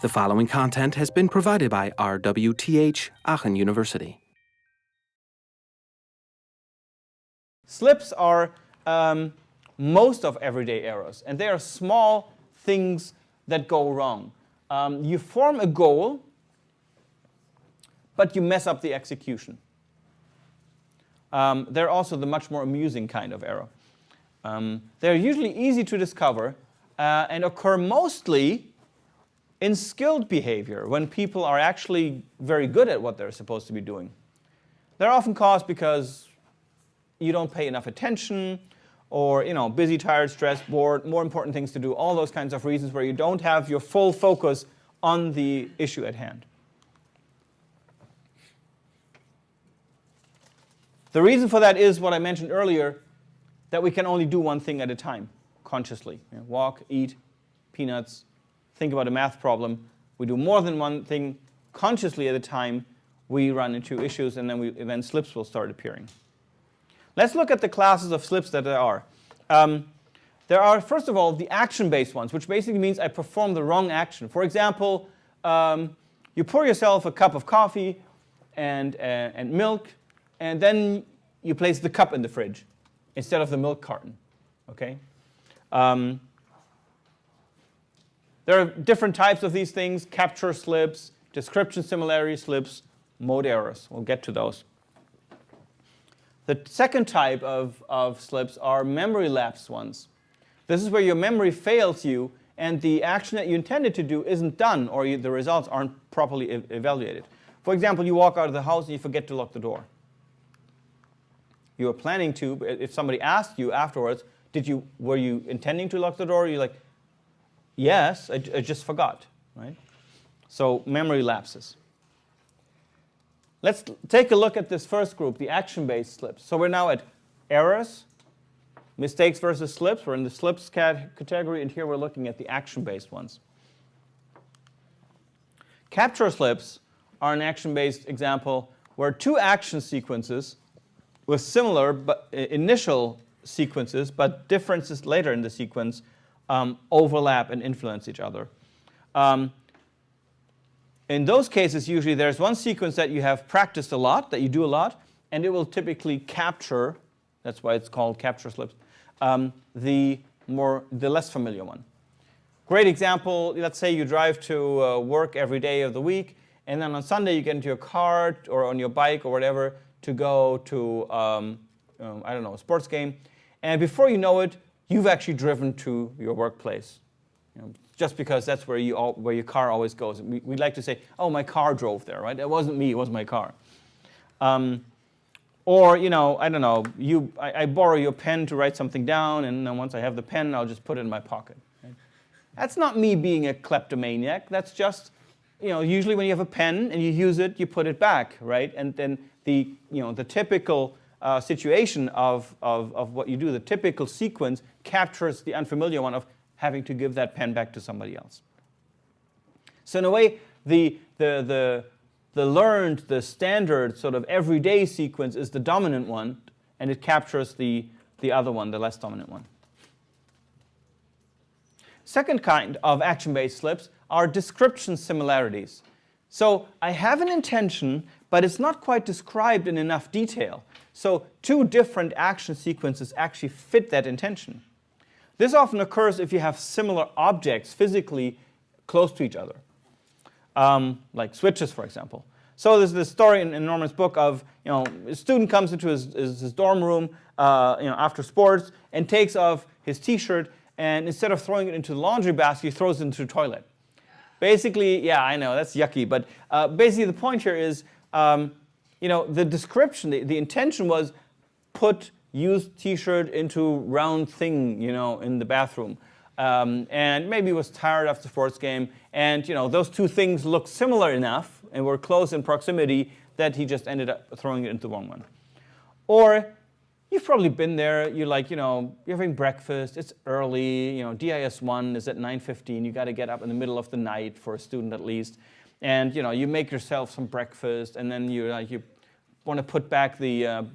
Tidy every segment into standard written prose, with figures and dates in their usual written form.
The following content has been provided by RWTH Aachen University. Slips are most of everyday errors, and they are small things that go wrong. You form a goal, but you mess up the execution. They're also the much more amusing kind of error. They're usually easy to discover and occur mostly in skilled behavior, when people are actually very good at what they're supposed to be doing. They're often caused because you don't pay enough attention, or busy, tired, stressed, bored, more important things to do, all those kinds of reasons where you don't have your full focus on the issue at hand. The reason for that is what I mentioned earlier, that we can only do one thing at a time, consciously. Walk, eat, peanuts, think about a math problem. We do more than one thing consciously at a time, we run into issues, and then slips will start appearing. Let's look at the classes of slips that there are. There are, first of all, the action-based ones, which basically means I perform the wrong action. For example, you pour yourself a cup of coffee and milk, and then you place the cup in the fridge instead of the milk carton. Okay? There are different types of these things: capture slips, description similarity slips, mode errors. We'll get to those. The second type of slips are memory lapse ones. This is where your memory fails you and the action that you intended to do isn't done, or the results aren't properly evaluated. For example, you walk out of the house and you forget to lock the door. You were planning to, but if somebody asked you afterwards, were you intending to lock the door? You're like, yes, I just forgot, right? So memory lapses. Let's take a look at this first group, the action-based slips. So we're now at errors, mistakes versus slips. We're in the slips category, and here we're looking at the action-based ones. Capture slips are an action-based example where two action sequences with similar but initial sequences, but differences later in the sequence overlap and influence each other. In those cases, usually there's one sequence that you have practiced a lot, that you do a lot, and it will typically capture, that's why it's called capture slips, the less familiar one. Great example, let's say you drive to work every day of the week, and then on Sunday you get into your car or on your bike or whatever to go to, I don't know, a sports game. And before you know it, you've actually driven to your workplace. Just because that's where your car always goes. We like to say, oh, my car drove there, right? It wasn't me, it was my car. Or, I don't know, I borrow your pen to write something down, and then once I have the pen, I'll just put it in my pocket. Right? That's not me being a kleptomaniac. That's just, usually when you have a pen and you use it, you put it back, right? And then the typical situation of what you do, the typical sequence captures the unfamiliar one of having to give that pen back to somebody else. So in a way, the learned, the standard sort of everyday sequence is the dominant one, and it captures the other one, the less dominant one. Second kind of action-based slips are description similarities. So I have an intention, but it's not quite described in enough detail. So two different action sequences actually fit that intention. This often occurs if you have similar objects physically close to each other, like switches, for example. So there's this story in Norman's book of, a student comes into his dorm room after sports and takes off his T-shirt, and instead of throwing it into the laundry basket, he throws it into the toilet. Basically, yeah, I know, that's yucky, but basically the point here is, the description, the intention was put used T-shirt into round thing, in the bathroom. And maybe was tired after the sports game. And, those two things look similar enough and were close in proximity that he just ended up throwing it into the wrong one. Or you've probably been there. You're like, you're having breakfast. It's early. DIS1 is at 9:15. You got to get up in the middle of the night for a student at least. And, you make yourself some breakfast. And then you want to put back the,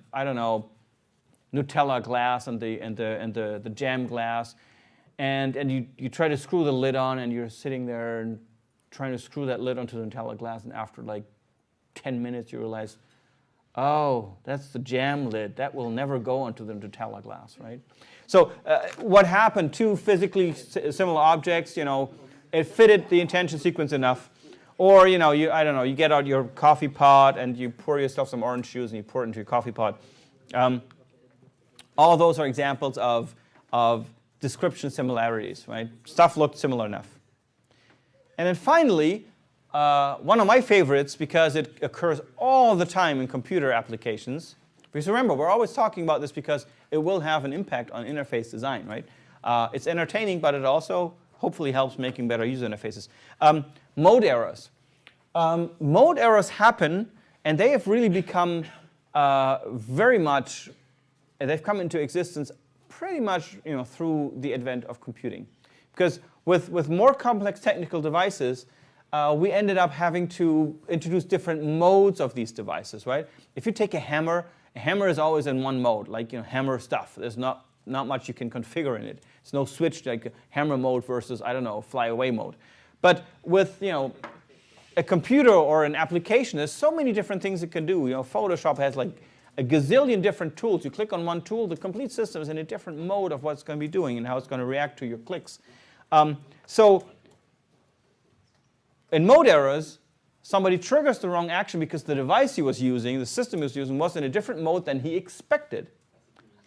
Nutella glass and the jam glass, and you try to screw the lid on, and you're sitting there, and trying to screw that lid onto the Nutella glass, and after like 10 minutes you realize, oh, that's the jam lid. That will never go onto the Nutella glass, right? So what happened? Two physically similar objects, it fitted the intention sequence enough. Or, I don't know, you get out your coffee pot and you pour yourself some orange juice and you pour it into your coffee pot. All those are examples of description similarities, right? Stuff looked similar enough. And then finally, one of my favorites, because it occurs all the time in computer applications. Because remember, we're always talking about this because it will have an impact on interface design, right? It's entertaining, but it also hopefully helps making better user interfaces. Mode errors. Mode errors happen, and they have really become very much, they've come into existence pretty much through the advent of computing. Because with more complex technical devices, we ended up having to introduce different modes of these devices, right? If you take a hammer is always in one mode, like hammer stuff. There's not much you can configure in it. It's no switch like hammer mode versus, I don't know, fly away mode. But with a computer or an application, there's so many different things it can do. Photoshop has like a gazillion different tools. You click on one tool, the complete system is in a different mode of what it's going to be doing and how it's going to react to your clicks. So in mode errors, somebody triggers the wrong action because the device he was using, the system he was using, was in a different mode than he expected.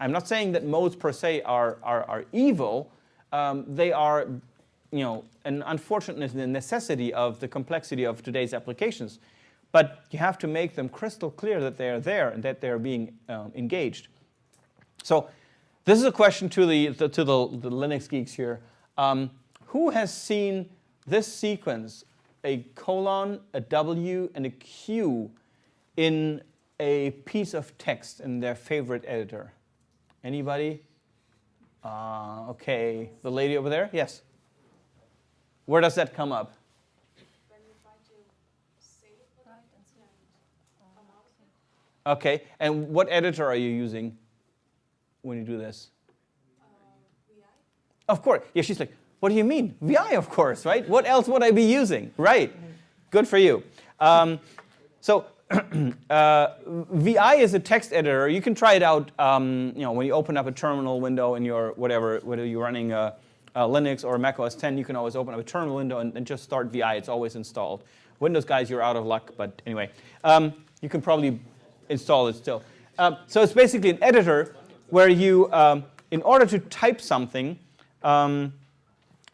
I'm not saying that modes per se are evil. They are, an unfortunate necessity of the complexity of today's applications. But you have to make them crystal clear that they are there and that they are being engaged. So this is a question to the Linux geeks here. Who has seen this sequence, a colon, a W, and a Q, in a piece of text in their favorite editor? Anybody? Okay, the lady over there? Yes. Where does that come up? When you try to save it and come out of it. Okay, and what editor are you using when you do this? VI. Of course. Yeah, she's like, what do you mean? VI, of course, right? What else would I be using? Right. Good for you. So VI is a text editor. You can try it out when you open up a terminal window in your whatever, whether you're running a Linux or Mac OS X, you can always open up a terminal window and just start VI. It's always installed. Windows guys, you're out of luck, but anyway. You can probably install it still. So it's basically an editor where you, in order to type something,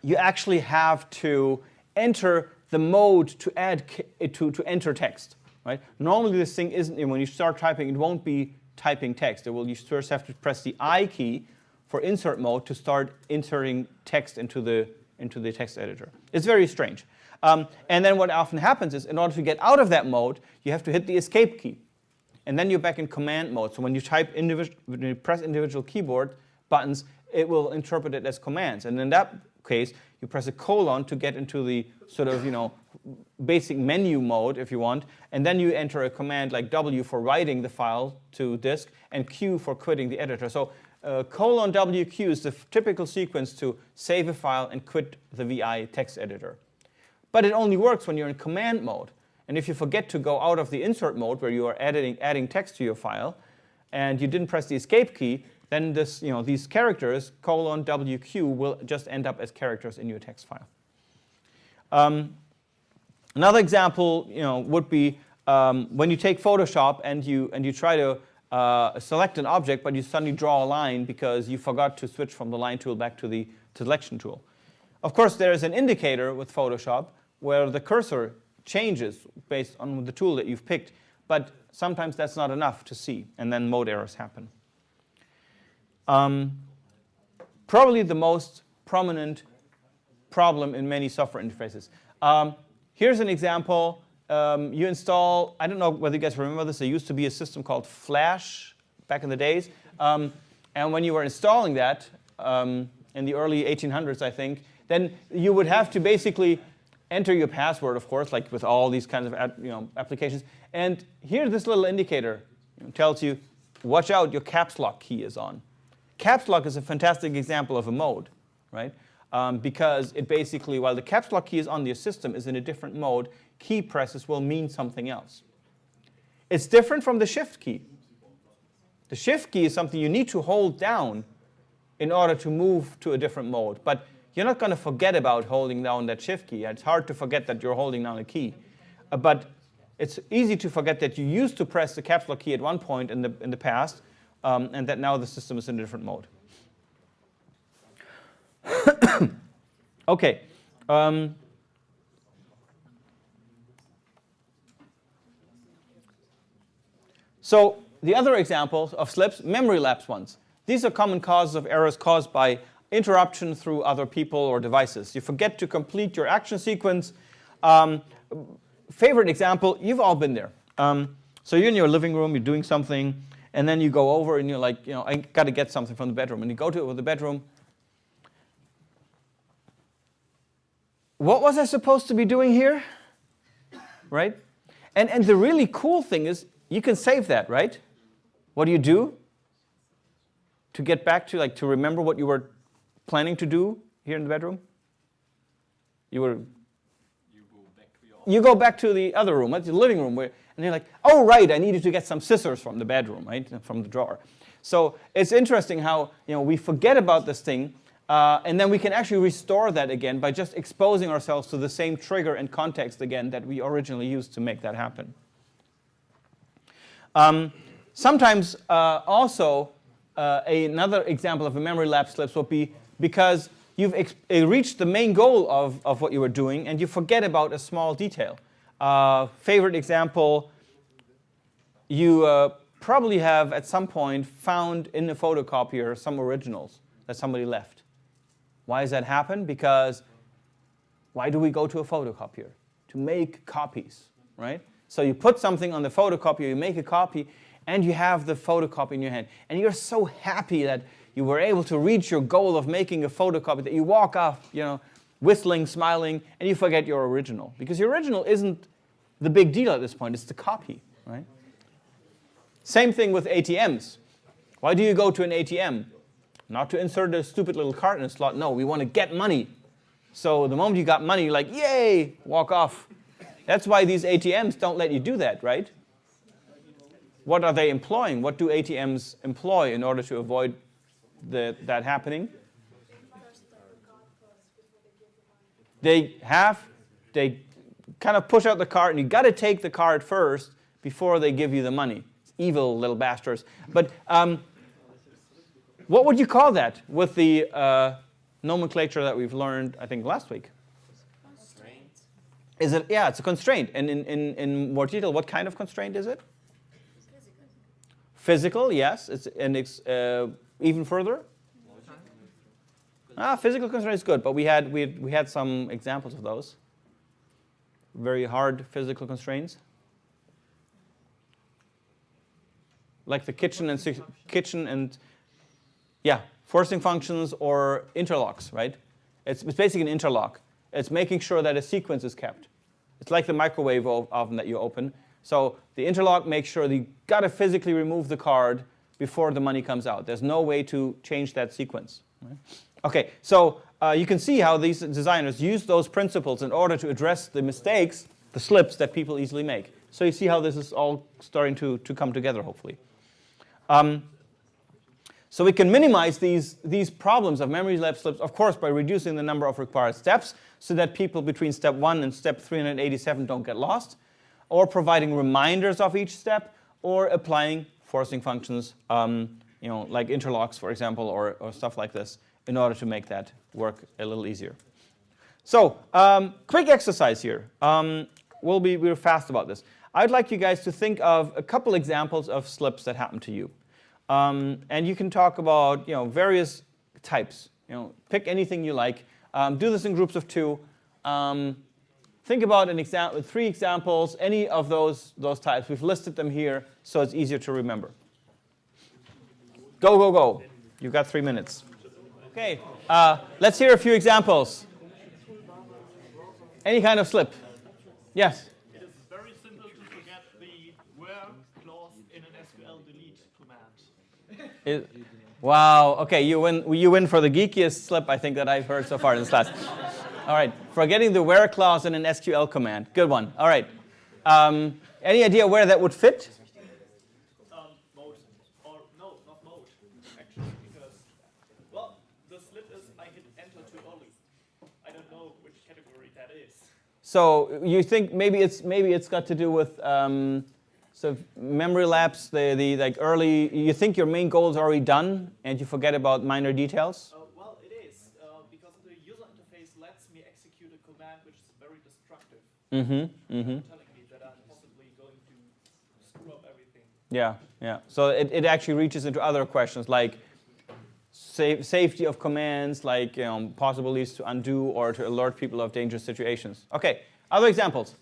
you actually have to enter the mode to add to enter text. Right? Normally this thing isn't, when you start typing, it won't be typing text. You first have to press the I key for insert mode to start inserting text into the text editor. It's very strange. And then what often happens is, in order to get out of that mode, you have to hit the escape key. And then you're back in command mode. So when you when you press individual keyboard buttons, it will interpret it as commands. And in that case, you press a colon to get into the sort of, basic menu mode, if you want. And then you enter a command like W for writing the file to disk, and Q for quitting the editor. So colon WQ is the typical sequence to save a file and quit the VI text editor. But it only works when you're in command mode. And if you forget to go out of the insert mode, where you are adding text to your file, and you didn't press the escape key, then these characters, colon WQ, will just end up as characters in your text file. Another example, would be when you take Photoshop and you try to select an object, but you suddenly draw a line because you forgot to switch from the line tool back to the selection tool. Of course, there is an indicator with Photoshop where the cursor changes based on the tool that you've picked, but sometimes that's not enough to see, and then mode errors happen. Probably the most prominent problem in many software interfaces. Here's an example. You install, I don't know whether you guys remember this, there used to be a system called Flash back in the days. And when you were installing that in the early 1800s, I think, then you would have to basically enter your password, of course, like with all these kinds of applications. And here, this little indicator tells you, watch out, your caps lock key is on. Caps lock is a fantastic example of a mode, right? because it basically, while the caps lock key is on your system, is in a different mode, key presses will mean something else. It's different from the shift key. The shift key is something you need to hold down in order to move to a different mode. But you're not going to forget about holding down that shift key. It's hard to forget that you're holding down a key. But it's easy to forget that you used to press the caps lock key at one point in the past, and that now the system is in a different mode. Okay. So the other examples of slips, memory lapse ones. These are common causes of errors caused by interruption through other people or devices. You forget to complete your action sequence. Favorite example, you've all been there. So you're in your living room, you're doing something, and then you go over and you're like, I got to get something from the bedroom. And you go to the bedroom. What was I supposed to be doing here? Right? And the really cool thing is you can save that, right? What do? To get back to, to remember what you were planning to do here in the bedroom? You go back to the other room, the living room, and you're like, oh, right, I needed to get some scissors from the bedroom, right, from the drawer. So it's interesting how we forget about this thing, and then we can actually restore that again by just exposing ourselves to the same trigger and context again that we originally used to make that happen. Sometimes also another example of a memory lapse slips would be because you've reached the main goal of what you were doing and you forget about a small detail. Favorite example, you probably have at some point found in the photocopier some originals that somebody left. Why does that happen? Because why do we go to a photocopier? To make copies, right? So you put something on the photocopier, you make a copy, and you have the photocopy in your hand. And you're so happy that you were able to reach your goal of making a photocopy that you walk off, whistling, smiling, and you forget your original. Because your original isn't the big deal at this point, it's the copy, right? Same thing with ATMs. Why do you go to an ATM? Not to insert a stupid little card in a slot. No, we want to get money. So the moment you got money, you're like, yay, walk off. That's why these ATMs don't let you do that, right? What are they employing? What do ATMs employ in order to avoid that happening? They kind of push out the card, and you got to take the card first before they give you the money. It's evil little bastards. But what would you call that with the nomenclature that we've learned, I think, last week? Constraint. Is it? Yeah, it's a constraint. And in more detail, what kind of constraint is it? Physical, yes. It's even further. Physical constraint is good, but we had some examples of those. Very hard physical constraints, like the kitchen and forcing functions or interlocks, right? It's basically an interlock. It's making sure that a sequence is kept. It's like the microwave oven that you open. So the interlock makes sure that you got to physically remove the card before the money comes out. There's no way to change that sequence. Right? Okay, so you can see how these designers use those principles in order to address the mistakes, the slips that people easily make. So you see how this is all starting to come together, hopefully. So we can minimize these problems of memory lapse slips, of course, by reducing the number of required steps so that people between step 1 and step 387 don't get lost, or providing reminders of each step, or applying forcing functions, like interlocks, for example, or stuff like this, in order to make that work a little easier. So, quick exercise here. We're fast about this. I'd like you guys to think of a couple examples of slips that happen to you. And you can talk about various types. Pick anything you like. Do this in groups of 2. Think about 3 examples, any of those types. We've listed them here, so it's easier to remember. Go, go, go. You've got 3 minutes. Okay, let's hear a few examples. Any kind of slip. Yes? It is very simple to forget the where clause in an SQL delete command. Wow. Okay, you win. You win for the geekiest slip I think that I've heard so far in this class. All right. Forgetting the where clause in an SQL command. Good one. All right. Any idea where that would fit? Mode. Or no, not mode, actually, because, well, the slip is I hit enter too early. I don't know which category that is. So you think maybe it's got to do with so memory lapse, the like early. You think your main goal is already done, and you forget about minor details. Well, it is, because the user interface lets me execute a command which is very destructive. Telling me that I'm possibly going to screw up everything. Yeah, yeah. So it actually reaches into other questions like safety of commands, like possibilities to undo or to alert people of dangerous situations. Okay, other examples.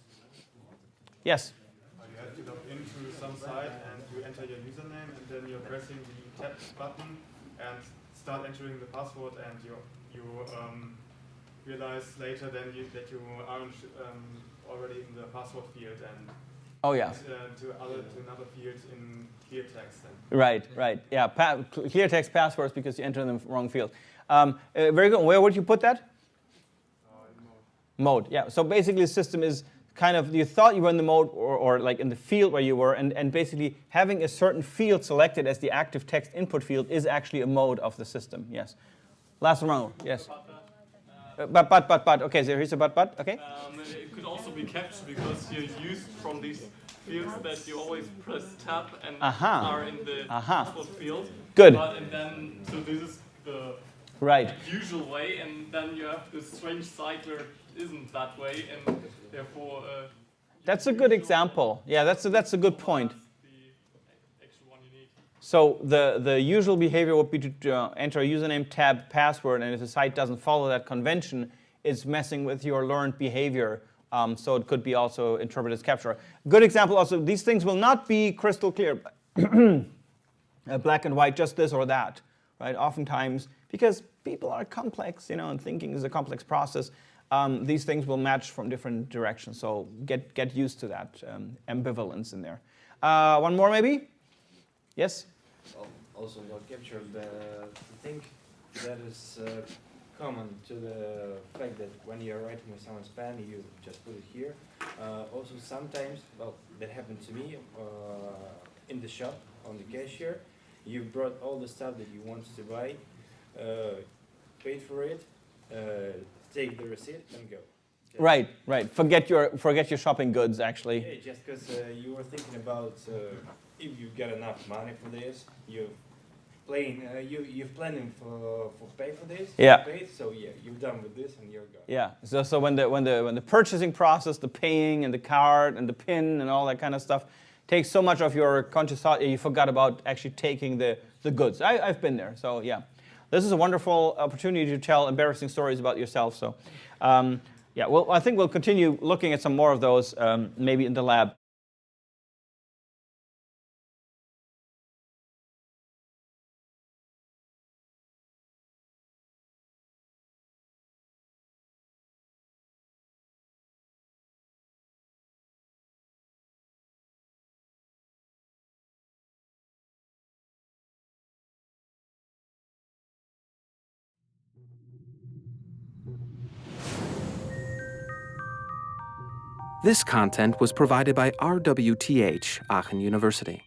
Yes. You have to log into some site and you enter your username and then you're pressing the tab button and start entering the password and you realize later then that you aren't already in the password field and Oh yeah. to another field in clear text. Then. Right. Yeah, clear text passwords because you enter in the wrong field. Very good. Where would you put that? In Mode. Yeah. So basically, the system is kind of you thought you were in the mode or like in the field where you were, and basically having a certain field selected as the active text input field is actually a mode of the system. Yes. Last round. Yes. But. Okay, so here's a but. Okay. It could also be kept because you're used from these fields that you always press tab and are in the password field. Good. And then, so this is the Right. usual way, and then you have this strange site where it isn't that way, and therefore. That's a good example. Yeah, that's a good point. The actual one you need. So the usual behavior would be to enter a username, tab, password, and if the site doesn't follow that convention, it's messing with your learned behavior. So it could be also interpreted as capture. Good example also, these things will not be crystal clear, black and white, just this or that, right? Oftentimes, because people are complex, and thinking is a complex process, these things will match from different directions. So get used to that ambivalence in there. One more maybe? Yes? Also not capture, but I think that is common to the fact that when you're writing with someone's pen, you just put it here. Also sometimes, well, that happened to me in the shop, on the cashier. You brought all the stuff that you wanted to buy, paid for it, take the receipt and go. Right. Forget your shopping goods, actually. Yeah, just because you were thinking about if you get enough money for this, you've planning for pay for this. Yeah. Paid, so yeah, you're done with this and you're gone. Yeah. So when the purchasing process, the paying and the card and the PIN and all that kind of stuff takes so much of your conscious thought, you forgot about actually taking the goods. I've been there. So yeah, this is a wonderful opportunity to tell embarrassing stories about yourself. So yeah, well, I think we'll continue looking at some more of those maybe in the lab. This content was provided by RWTH Aachen University.